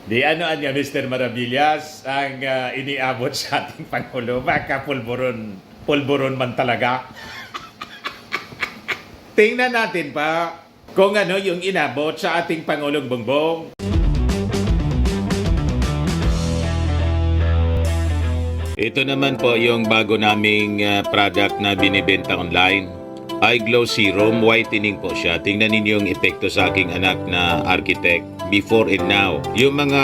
Di ano niya, Mr. Maravillas, ang iniabot sa ating Pangulo. Baka pulburon man talaga. Tingnan natin pa kung ano yung inabot sa ating Pangulong Bongbong. Ito naman po yung bago naming product na binibenta online. iGlow Serum Whitening po siya. Tingnan ninyo yung epekto sa aking anak na architect before and now. Yung mga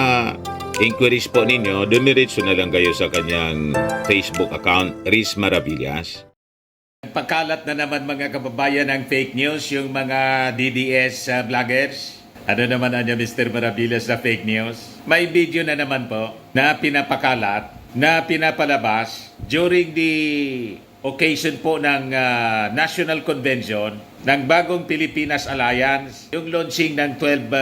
inquiries po ninyo, dumiretso na lang kayo sa kanyang Facebook account, Riz Maravillas. Pagkalat na naman mga kababayan ng fake news, yung mga DDS vloggers. Ano naman niya, Mr. Maravillas, na fake news? May video na naman po na pinapakalat, na pinapalabas during the occasion po ng National Convention ng Bagong Pilipinas Alliance, yung launching ng 12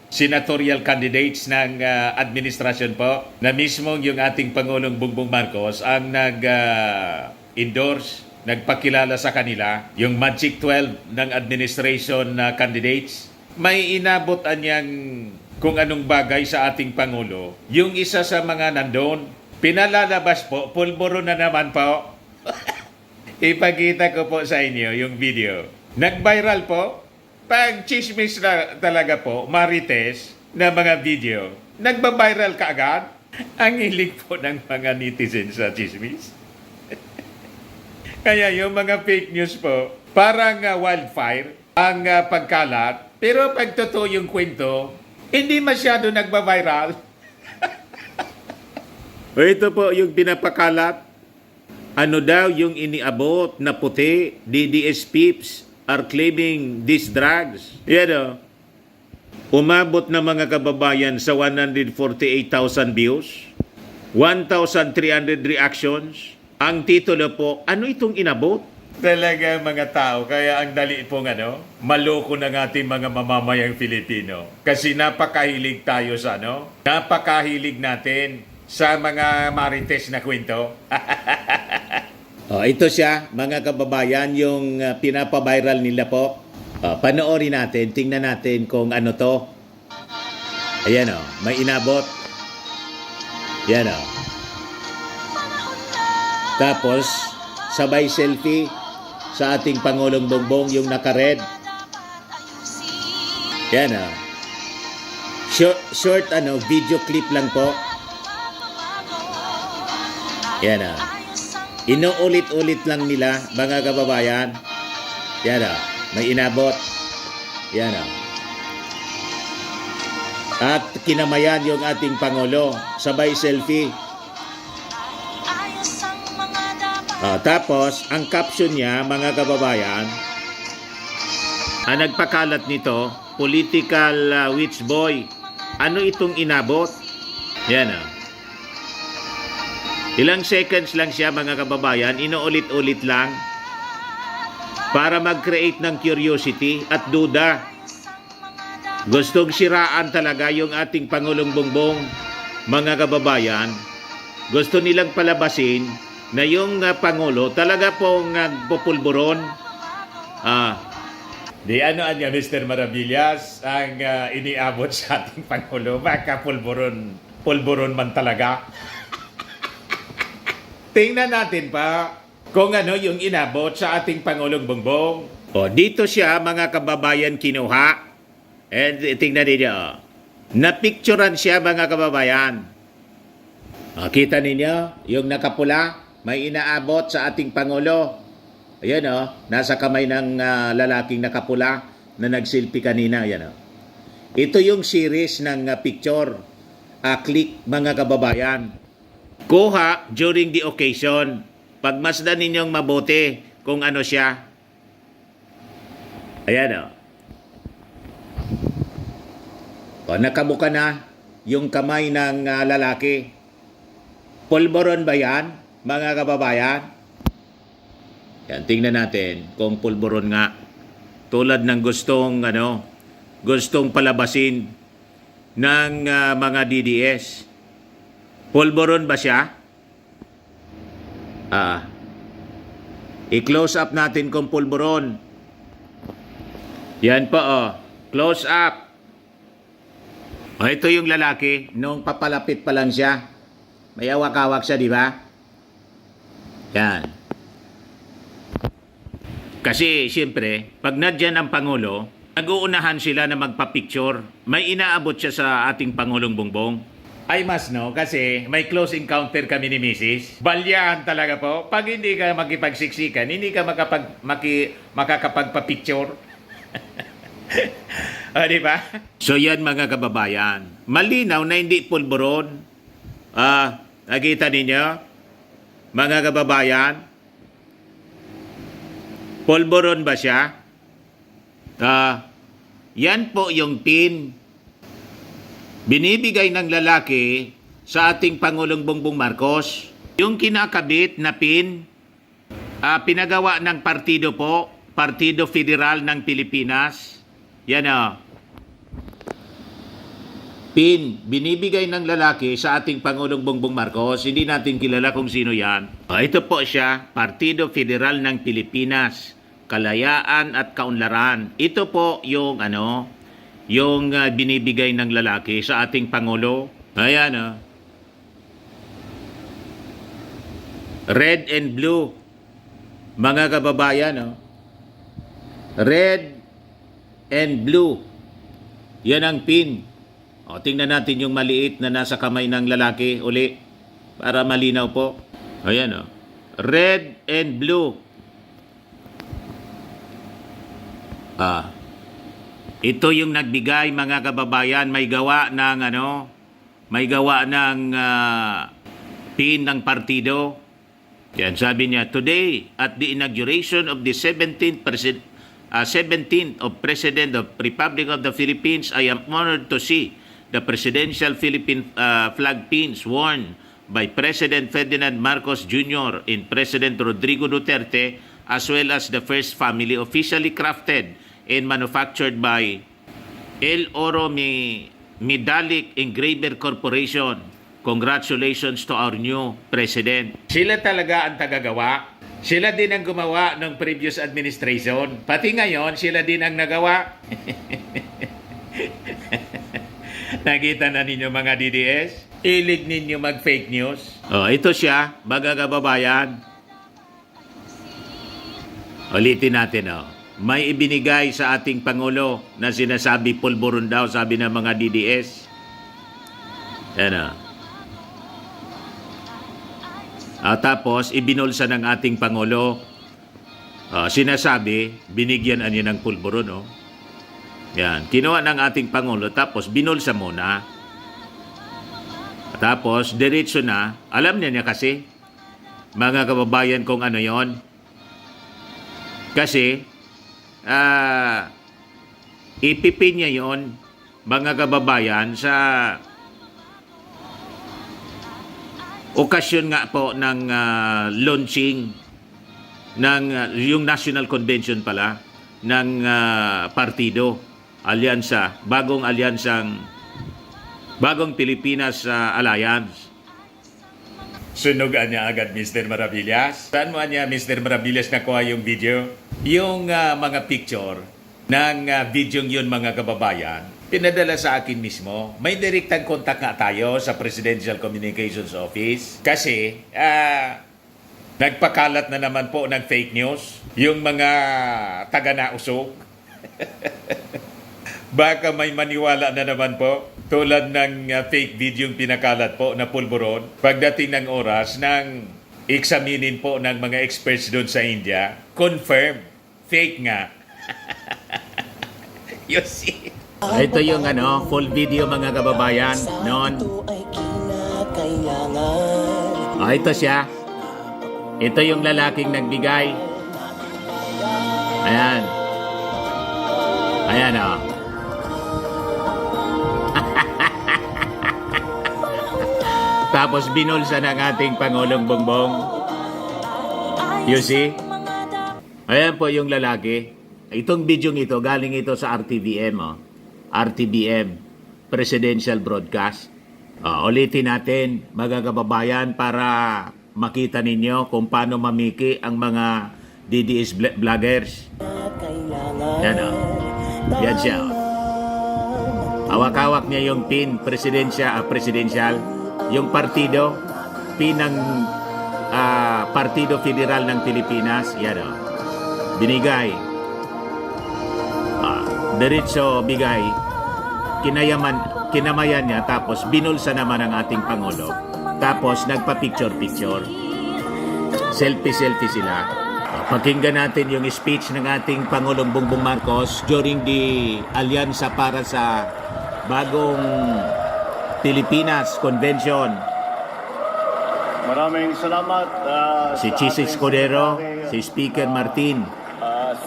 senatorial candidates ng administrasyon po, na mismo yung ating Pangulong Bongbong Marcos ang nag-endorse, nagpakilala sa kanila, yung Magic 12 ng administration candidates. May inabot anyang kung anong bagay sa ating Pangulo. Yung isa sa mga nandun, pinalalabas po, pulburo na naman po. Ipakita ko po sa inyo yung video. Nag-viral po. Pag chismis na talaga po, marites na mga video, nagba-viral kaagad. Ang hilig po ng mga netizens sa chismis. Kaya yung mga fake news po, parang wildfire ang pagkalat. Pero pag totoo yung kwento, hindi masyado nagba-viral. Ito po yung pinapakalat. Ano daw yung iniabot na puti, DDS peeps are claiming these drugs. Yan o. Umabot na mga kababayan sa 148,000 views, 1,300 reactions. Ang titulo po, ano itong inabot? Talaga mga tao, kaya ang dali pong maloko ng ating mga mamamayang Filipino. Kasi napakahilig tayo sa napakahilig natin sa mga marites na kwento. Ito siya, mga kababayan, yung pinapaviral nila po. Panoorin natin, tingnan natin kung ano to. Ayan may inabot. Ayan Tapos, sabay selfie sa ating Pangulong Bongbong, yung naka-red. Ayan Short video clip lang po. Yan Inuulit-ulit lang nila, mga kababayan. Yan may inabot. Yan At kinamayan yung ating Pangulo. Sabay selfie. Tapos, ang caption niya, mga kababayan, ang nagpakalat nito, political witch boy. Ano itong inabot? Yan Ilang seconds lang siya, mga kababayan, inuulit-ulit lang para mag-create ng curiosity at duda. Gustong siraan talaga yung ating Pangulong Bongbong, mga kababayan. Gusto nilang palabasin na yung Pangulo talaga pong nagpupulburon. Di ano niya, Mr. Maravillas, ang iniabot sa ating Pangulo. Baka pulburon man talaga. Tingnan natin pa kung ano yung inabot sa ating Pangulong Bongbong. Dito siya, mga kababayan, kinuha. And tingnan ninyo. Napicturan siya, mga kababayan. Kita ninyo, yung nakapula, may inaabot sa ating Pangulo. Ayan nasa kamay ng lalaking nakapula na nagsilpi kanina. Ayan Ito yung series ng picture. Click, mga kababayan. Kuha during the occasion. Pagmasdan ninyong mabuti kung ano siya. Ayan nakabuka na yung kamay ng lalaki. Pulburon ba yan, mga kababayan? Yan, tingnan natin kung pulburon nga. Tulad ng gustong palabasin ng mga DDS. Pulburon ba siya? I-close up natin kung pulburon. Yan po Close up. O, ito yung lalaki. Nung papalapit pa lang siya, may awak-awak siya, di ba? Yan. Kasi, siyempre, pag nadyan ang Pangulo, nag-uunahan sila na magpa-picture. May inaabot siya sa ating Pangulong Bongbong. Ay mas no, kasi may close encounter kami ni Mrs. Balyahan talaga po. Pag hindi ka makipagsiksikan, hindi ka makakapagpa-picture. O, di ba? So yan mga kababayan. Malinaw na hindi pulburon. Nakita ninyo? Mga kababayan, pulburon ba siya? Yan po yung pin. Binibigay ng lalaki sa ating Pangulong Bongbong Marcos. Yung kinakabit na pin, pinagawa ng partido po, Partido Federal ng Pilipinas. Yan o. Pin, binibigay ng lalaki sa ating Pangulong Bongbong Marcos. Hindi natin kilala kung sino yan. Ito po siya, Partido Federal ng Pilipinas, Kalayaan at Kaunlaran. Ito po yung binibigay ng lalaki sa ating Pangulo. Ayan o. Red and blue. Mga kababayan o. Red and blue. Yan ang pin. O, tingnan natin yung maliit na nasa kamay ng lalaki uli para malinaw po. Ayan o. Red and blue. Ito yung nagbigay mga kababayan, may gawa ng pin ng partido. Yan sabi niya, today at the inauguration of the 17th of President of Republic of the Philippines, I am honored to see the presidential Philippine flag pins worn by President Ferdinand Marcos Jr. and President Rodrigo Duterte, as well as the first family officially crafted and manufactured by El Oro Medallic Engraver Corporation. Congratulations to our new president. Sila talaga ang tagagawa. Sila din ang gumawa ng previous administration. Pati ngayon, sila din ang nagawa. Nakita na ninyo mga DDS? Ilig ninyo mag-fake news. Ito siya, mga kababayan. Ulitin natin May ibinigay sa ating Pangulo na sinasabi pulburon daw, sabi ng mga DDS. Yan tapos, ibinulsa ng ating Pangulo. Sinasabi, binigyan niya ng pulburon. Yan. Kinuha ng ating Pangulo, tapos binulsa muna. Tapos, diretso na. Alam niya kasi, mga kababayan, kung ano yon. Kasi, ipipin niya yon, mga kababayan, sa okasyon nga po ng launching ng yung National Convention pala ng partido, alyansa, bagong Pilipinas Alliance. Sunugan niya agad, Mr. Maravillas. Saan mo niya, Mr. Maravillas, nakuha yung video? Yung mga picture ng video yun, mga kababayan, pinadala sa akin mismo. May direktang contact nga tayo sa Presidential Communications Office. Kasi, nagpakalat na naman po ng fake news yung mga taga-nausog. Baka may maniwala na naman po. Tulad ng fake video yung pinakalat po na pulburon. Pagdating ng oras ng examinin po ng mga experts doon sa India, confirm, fake nga. You see? Ito yung full video, mga kababayan noon. Ito siya. Ito yung lalaking nagbigay. Ayan. Ayan Tapos binulsa ng ating Pangulong Bongbong. You see? Ayan po yung lalaki. Itong video ito, galing ito sa RTBM. RTBM, Presidential Broadcast. Ulitin natin, mga kababayan, para makita ninyo kung paano mamiki ang mga DDS vloggers. Yan Yan siya. Hawak-hawak niya yung pin, presidential, yung partido, pin ng Partido Federal ng Pilipinas, yan o. Binigay. Diretso bigay. Kinamayan niya, tapos binulsa naman ang ating Pangulo. Tapos nagpa-picture-picture. Selfie sila. Pakinggan natin yung speech ng ating Pangulong Bongbong Marcos during the Alyansa para sa Bagong Pilipinas Convention. Maraming salamat Si sa Chis ating Escudero, Secretary, si Speaker Martin,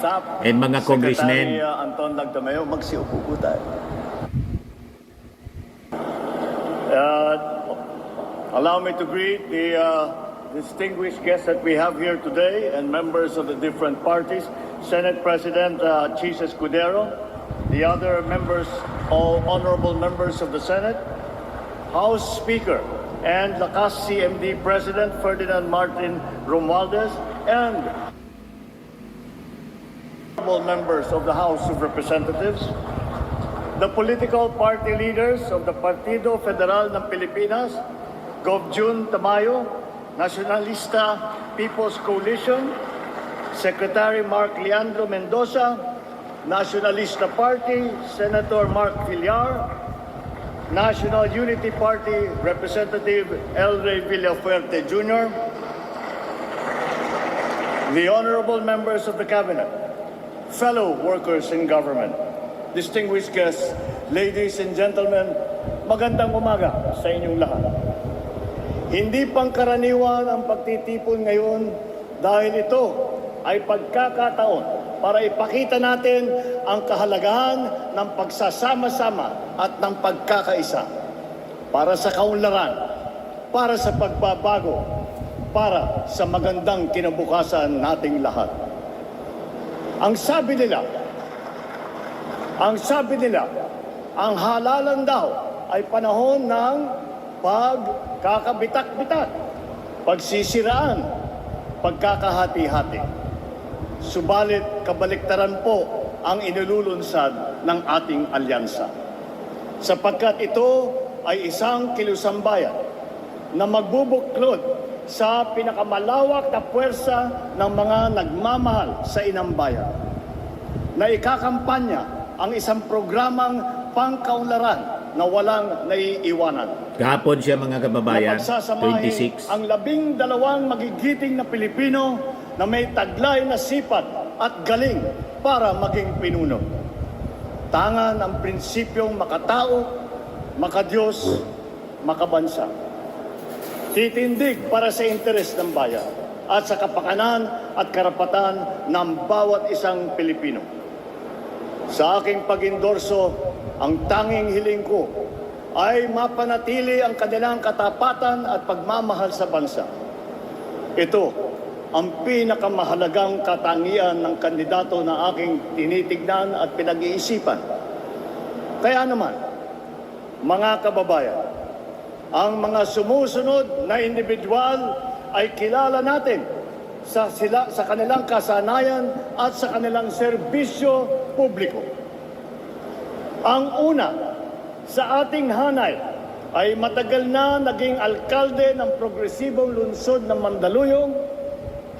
SAP, and mga congressmen. Secretary Anton Nagdamayo, magsiupo po tayo. Allow me to greet the distinguished guests that we have here today and members of the different parties. Senate President Chis Escudero, the other members, all honorable members of the Senate, House Speaker and Lakas CMD President Ferdinand Martin Romualdez, and honorable members of the House of Representatives, the political party leaders of the Partido Federal ng Pilipinas, Gov. June Tamayo, Nacionalista People's Coalition, Secretary Mark Leandro Mendoza, Nacionalista Party, Senator Mark Villar, National Unity Party Representative El Rey Villafuerte Jr., the honorable members of the Cabinet, fellow workers in government, distinguished guests, ladies and gentlemen, magandang umaga sa inyong lahat. Hindi pangkaraniwan ang pagtitipon ngayon dahil ito ay pagkakataon para ipakita natin ang kahalagahan ng pagsasama-sama at ng pagkakaisa para sa kaunlaran, para sa pagbabago, para sa magandang kinabukasan nating lahat. Ang sabi nila, ang halalan daw ay panahon ng pagkakabitak-bitak, pagsisiraan, pagkakahati-hati. Subalit kabaliktaran po ang inilulunsad ng ating alyansa. Sapagkat ito ay isang kilusambayan na magbubuklod sa pinakamalawak na puwersa ng mga nagmamahal sa inang bayan, na ikakampanya ang isang programang pangkaunlaran na walang naiiwanan. Kahapon siya mga kababayan, 26. Ang 12 magigiting na Pilipino na may taglay na sipag at galing para maging pinuno. Tangan ang prinsipyong makatao, makadiyos, makabansa. Titindig para sa interes ng bayan at sa kapakanan at karapatan ng bawat isang Pilipino. Sa aking pag-endorso, ang tanging hiling ko ay mapanatili ang kanilang katapatan at pagmamahal sa bansa. Ito ang pinakamahalagang katangian ng kandidato na aking tinitignan at pinag-iisipan. Kaya naman, mga kababayan, ang mga sumusunod na individual ay kilala natin sa kanilang kasanayan at sa kanilang serbisyo publiko. Ang una sa ating hanay ay matagal na naging alkalde ng progresibong lungsod ng Mandaluyong.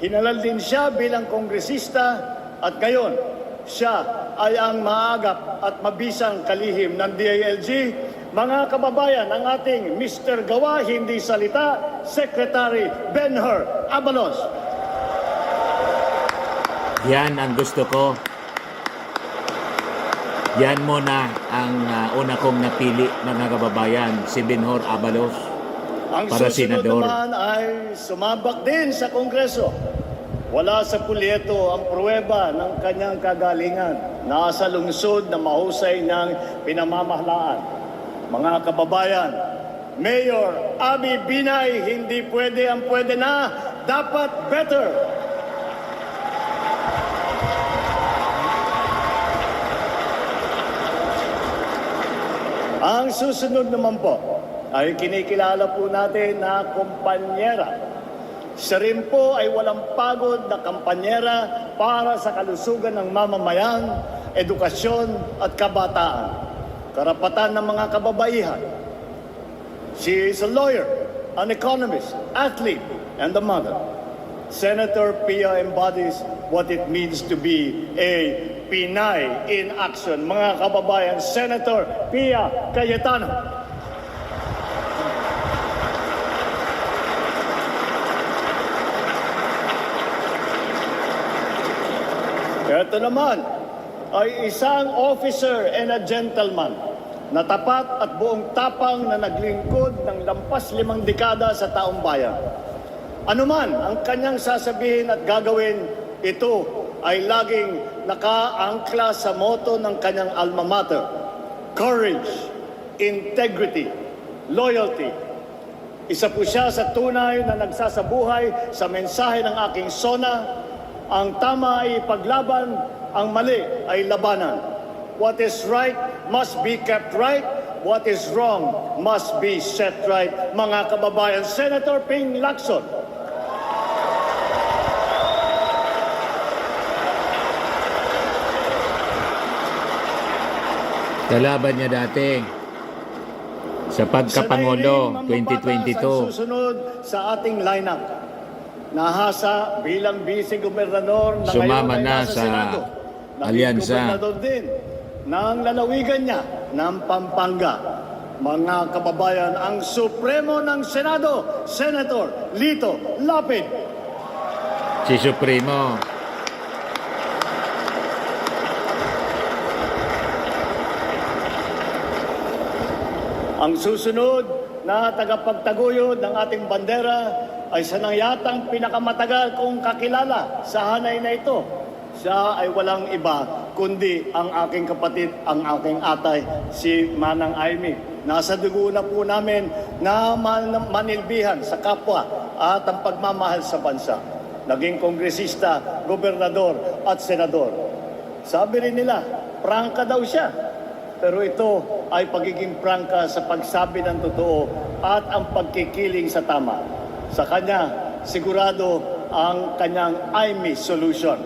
Hinalal din siya bilang kongresista at ngayon siya ay ang maagap at mabisang kalihim ng DILG. Mga kababayan, ang ating Mr. Gawa, Hindi Salita, Secretary Benher Abalos. Yan ang gusto ko. Yan muna ang una kong napili, mga kababayan, si Benhur Abalos para senador. Ang susunod naman ay sumabak din sa Kongreso. Wala sa pulyeto ang pruweba ng kanyang kagalingan. Nasa lungsod na mahusay ng pinamamahalaan. Mga kababayan, Mayor Abby Binay, hindi pwede ang pwede na, dapat better. Ang susunod naman po ay kinikilala po natin na kumpanyera. Siya rin po ay walang pagod na kampanyera para sa kalusugan ng mamamayan, edukasyon at kabataan. karapatan ng mga kababaihan. She is a lawyer, an economist, athlete, and a mother. Senator Pia embodies what it means to be a Pinay in action. Mga kababayan, Senator Pia Cayetano. Ito naman ay isang officer and a gentleman na tapat at buong tapang na naglingkod ng lampas 5 dekada sa taong bayan. Anuman ang kanyang sasabihin at gagawin, ito ay laging nakaangkla sa motto ng kanyang alma mater: courage, integrity, loyalty. Isa po siya sa tunay na nagsasabuhay sa mensahe ng aking SONA: ang tama ay ipaglaban, ang mali ay labanan. What is right must be kept right. What is wrong must be set right. Mga kababayan, Senator Ping Lacson. Kalaban niya dati sa pagkapangulo Sanay rin mambabatas ang 2022. susunod sa ating lineup. Nahasa bilang vice-gobernador na Sumama ngayon ay na nasa sa Senado. Naging alyansa. gobernador din ng lalawigan niya ng Pampanga. Mga kababayan, ang Supremo ng Senado, Senator Lito Lapid. Si Supremo. Ang susunod na tagapagtaguyod ng ating bandera ay sanayatang pinakamatagal kong kakilala sa hanay na ito. Siya ay walang iba kundi ang aking kapatid, ang aking atay, si Manang Aimee. Nasa dugo na po namin na manilbihan sa kapwa at ang pagmamahal sa bansa. Naging kongresista, gobernador at senador. Sabi rin nila, prangka daw siya. Pero ito ay pagiging prangka sa pagsabi ng totoo at ang pagkikiling sa tama. Sa kanya, sigurado ang kanyang Aimee solution.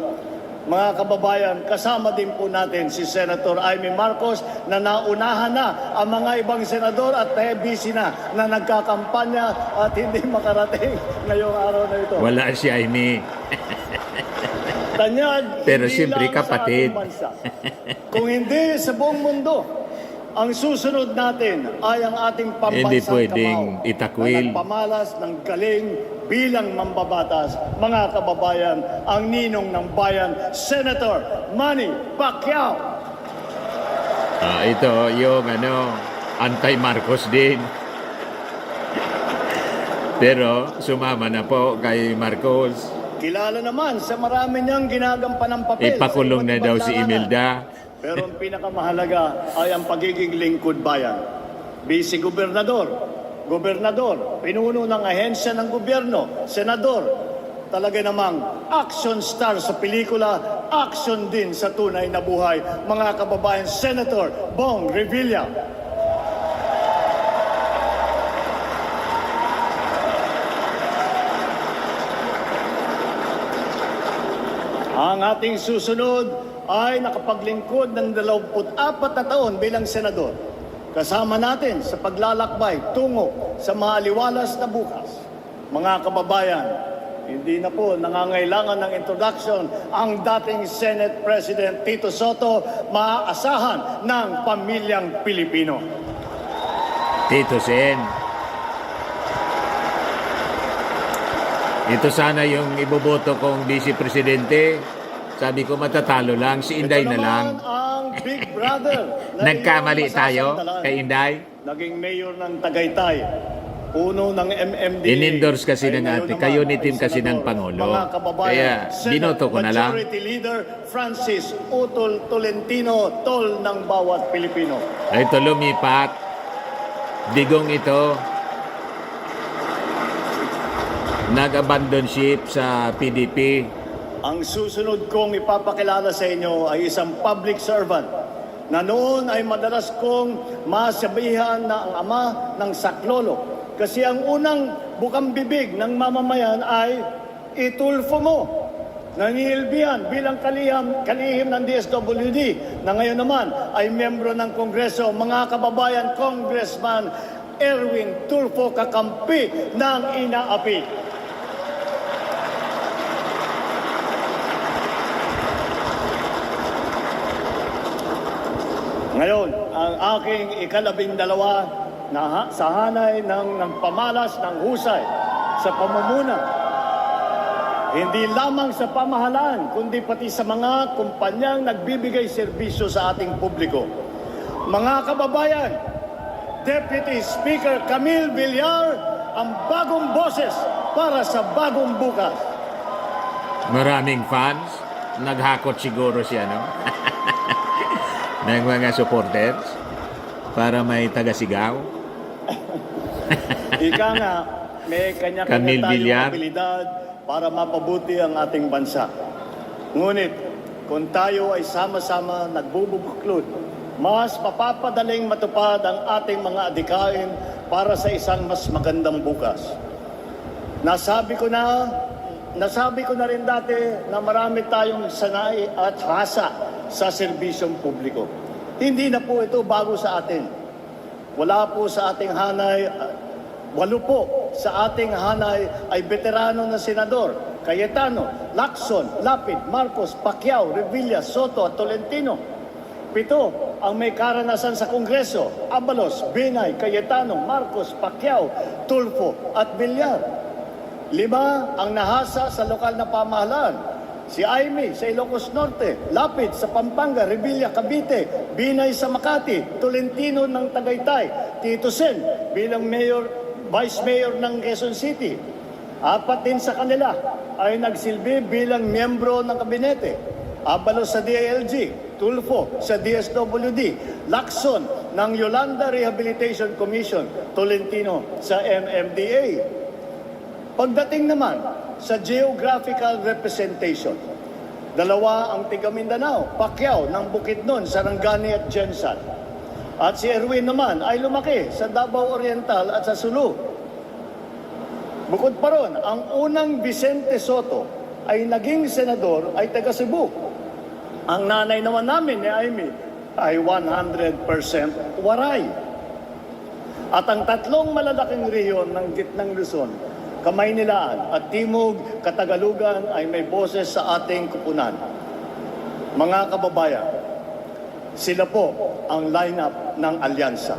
Mga kababayan, kasama din po natin si Senator Aimee Marcos na naunahan na ang mga ibang senador at busy na nagkakampanya at hindi makarating ngayong araw na ito. Wala si Aimee. Tanyag, Pero hindi siyempre lang sa kapatid. ating bansa. Kung hindi sa buong mundo, ang susunod natin ay ang ating pambansang Hindi pwedeng kamao itakwil. na nagpamalas ng galing bilang mambabatas. Mga kababayan, ang ninong ng bayan, Senator Manny Pacquiao. Ito yung anti-Marcos din. Pero sumama na po kay Marcos. Kilala naman sa marami niyang ginagampanang papel. Ipakulong sa na iba't daw ibang si larangan. Imelda. Pero ang pinakamahalaga ay ang pagiging lingkod bayan. Vice-gobernador, gobernador, pinuno ng ahensya ng gobyerno, senador. Talaga namang action star sa pelikula, action din sa tunay na buhay. Mga kababayan, Senator Bong Revilla. Ang ating susunod ay nakapaglingkod ng 24 na taon bilang senador. Kasama natin sa paglalakbay tungo sa maaliwalas na bukas. Mga kababayan, hindi na po nangangailangan ng introduction ang dating Senate President Tito Soto, maaasahan ng pamilyang Pilipino. Tito Sen. Ito sana yung iboboto kong vice presidente. Sabi ko matatalo lang, si Inday Ito na lang. naman ang Big Brother. na Nagkamali inyong tayo masasandalan. kay Inday. Naging mayor ng Tagaytay. Puno ng MMDA. In-endorse kasi Ay, ng ngayon ate, naman kayo ni ay Tim kasi ng senador. Pangulo. Mga kababayan, Kaya Senate binoto ko na lang. Majority Leader Francis Utol Tolentino, tol ng bawat Pilipino. Ito lumipat. Digong ito. Nag-abandon ship sa PDP. Ang susunod kong ipapakilala sa inyo ay isang public servant na noon ay madalas kong masabihan na ang ama ng saklolo. Kasi ang unang bukang bibig ng mamamayan ay itulfo mo. nangihilbihan bilang kalihim ng DSWD na ngayon naman ay membro ng Kongreso, mga kababayan, Congressman Erwin Tulfo, kakampi ng inaapi. Ngayon, ang aking ikalabindalawa na sa hanay ng pamalas ng husay sa pamumuna, hindi lamang sa pamahalaan, kundi pati sa mga kumpanyang nagbibigay serbisyo sa ating publiko. Mga kababayan, Deputy Speaker Camille Villar, ang bagong boses para sa bagong bukas. Maraming fans. Naghakot siguro siya, no? ng mga supporters para may taga-sigaw. Ika nga, may kanya-kanya Camille tayong Villar. abilidad para mapabuti ang ating bansa. Ngunit, kung tayo ay sama-sama nagbubuklod, mas mapapadaling matupad ang ating mga adikain para sa isang mas magandang bukas. Nasabi ko na rin dati na marami tayong sanay at hasa sa serbisyong publiko. Hindi na po ito bago sa atin. Wala po sa ating hanay, 8 po sa ating hanay ay veterano na senador: Cayetano, Lacson, Lapid, Marcos, Pacquiao, Revilla, Soto at Tolentino. 7 ang may karanasan sa Kongreso: Abalos, Binay, Cayetano, Marcos, Pacquiao, Tulfo at Villar. 5 ang nahasa sa lokal na pamahalaan: si Aimee sa Ilocos Norte, Lapid sa Pampanga, Revilla, Cavite, Binay sa Makati, Tolentino ng Tagaytay, Tito Sen bilang Vice Mayor ng Quezon City. 4 din sa kanila ay nagsilbi bilang miyembro ng kabinete: Abalos sa DILG, Tulfo sa DSWD, Lacson ng Yolanda Rehabilitation Commission, Tolentino sa MMDA. Pagdating naman sa geographical representation, 2 ang tiga Mindanao: Pacquiao ng Bukidnon, Sarangani at Jensan. At si Erwin naman ay lumaki sa Davao Oriental at sa Sulu. Bukod pa ron, ang unang Vicente Soto ay naging senador ay taga Cebu. Ang nanay naman namin ni Aimee ay 100% Waray. At ang 3 malalaking rehiyon ng gitnang Luzon, Kamaynilaan at Timog Katagalugan, ay may boses sa ating kupunan. Mga kababayan, sila po ang lineup ng alyansa.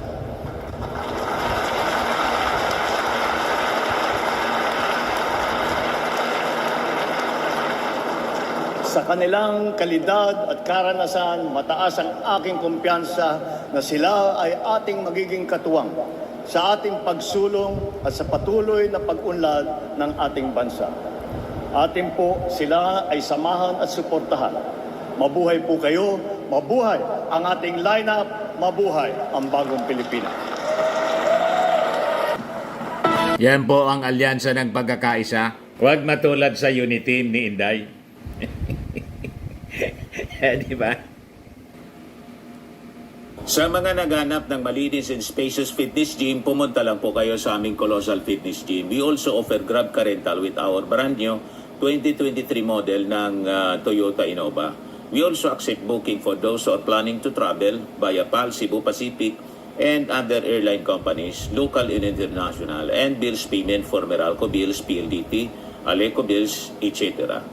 Sa kanilang kalidad at karanasan, mataas ang aking kumpiyansa na sila ay ating magiging katuwang sa ating pagsulong at sa patuloy na pag-unlad ng ating bansa. Atin po sila ay samahan at suportahan. Mabuhay po kayo, mabuhay ang ating lineup, mabuhay ang bagong Pilipinas. Yan po ang alyansa ng pagkakaisa. Huwag matulad sa unity ni Inday. Di ba? Sa mga naghanap ng malinis and spacious fitness gym, pumunta lang po kayo sa aming Colossal Fitness Gym. We also offer Grab Car Rental with our brand new 2023 model ng Toyota Innova. We also accept booking for those who are planning to travel via PAL, Cebu Pacific, and other airline companies, local and international, and bills payment for Meralco Bills, PLDT, Aleco Bills, etc.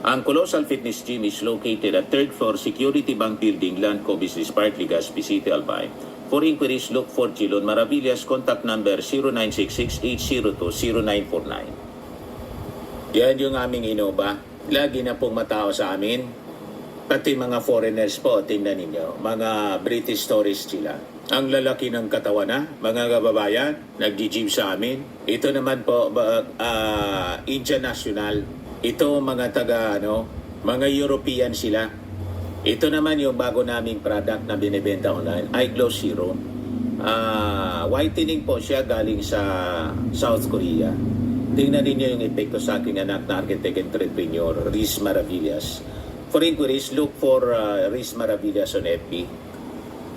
Ang Colossal Fitness Gym is located at 3rd floor Security Bank Building, Landco Business Park, Legazpi City, Albay. For inquiries, look for Chilon Maravillas. Contact number 0966-802-0949. Yan yung aming Innova. Lagi na pong matao sa amin. Pati mga foreigners po, tingnan ninyo. Mga British tourists sila. Ang lalaki ng katawan na, mga kababayan, nag-gym sa amin. Ito naman po, Indian National. Ito mga mga European sila. Ito naman yung bago naming product na binibenta online, iGlow Serum. Whitening po siya galing sa South Korea. Tingnan ninyo yung epekto sa aking anak na architect entrepreneur, Riz Maravillas. For inquiries, look for Riz Maravillas on FB.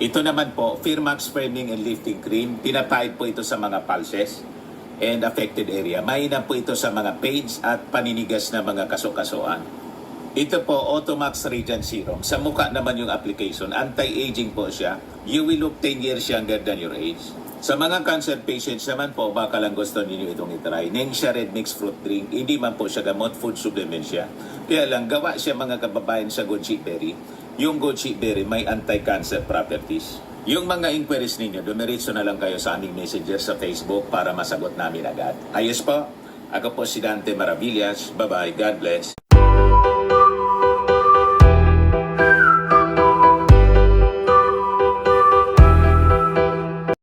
Ito naman po, Firmax Framing and Lifting Cream. Pinapahid po ito sa mga pulses and affected area. Mainam po ito sa mga pains at paninigas na mga kaso-kasuan. Ito po, Automax Radiant Serum. Sa mukha naman yung application. Anti-aging po siya. You will look 10 years younger than your age. Sa mga cancer patients naman po, baka lang gusto ninyo itong itry. Name siya Red Mix Fruit Drink. Hindi man po siya gamot, food supplement siya. Kaya lang, gawa siya mga kababayan sa goji berry. Yung goji berry may anti-cancer properties. Yung mga inquiries ninyo, dumiretso na lang kayo sa aming messenger sa Facebook para masagot namin agad. Ayos po. Ako po si Dante Maravillas. Bye-bye. God bless.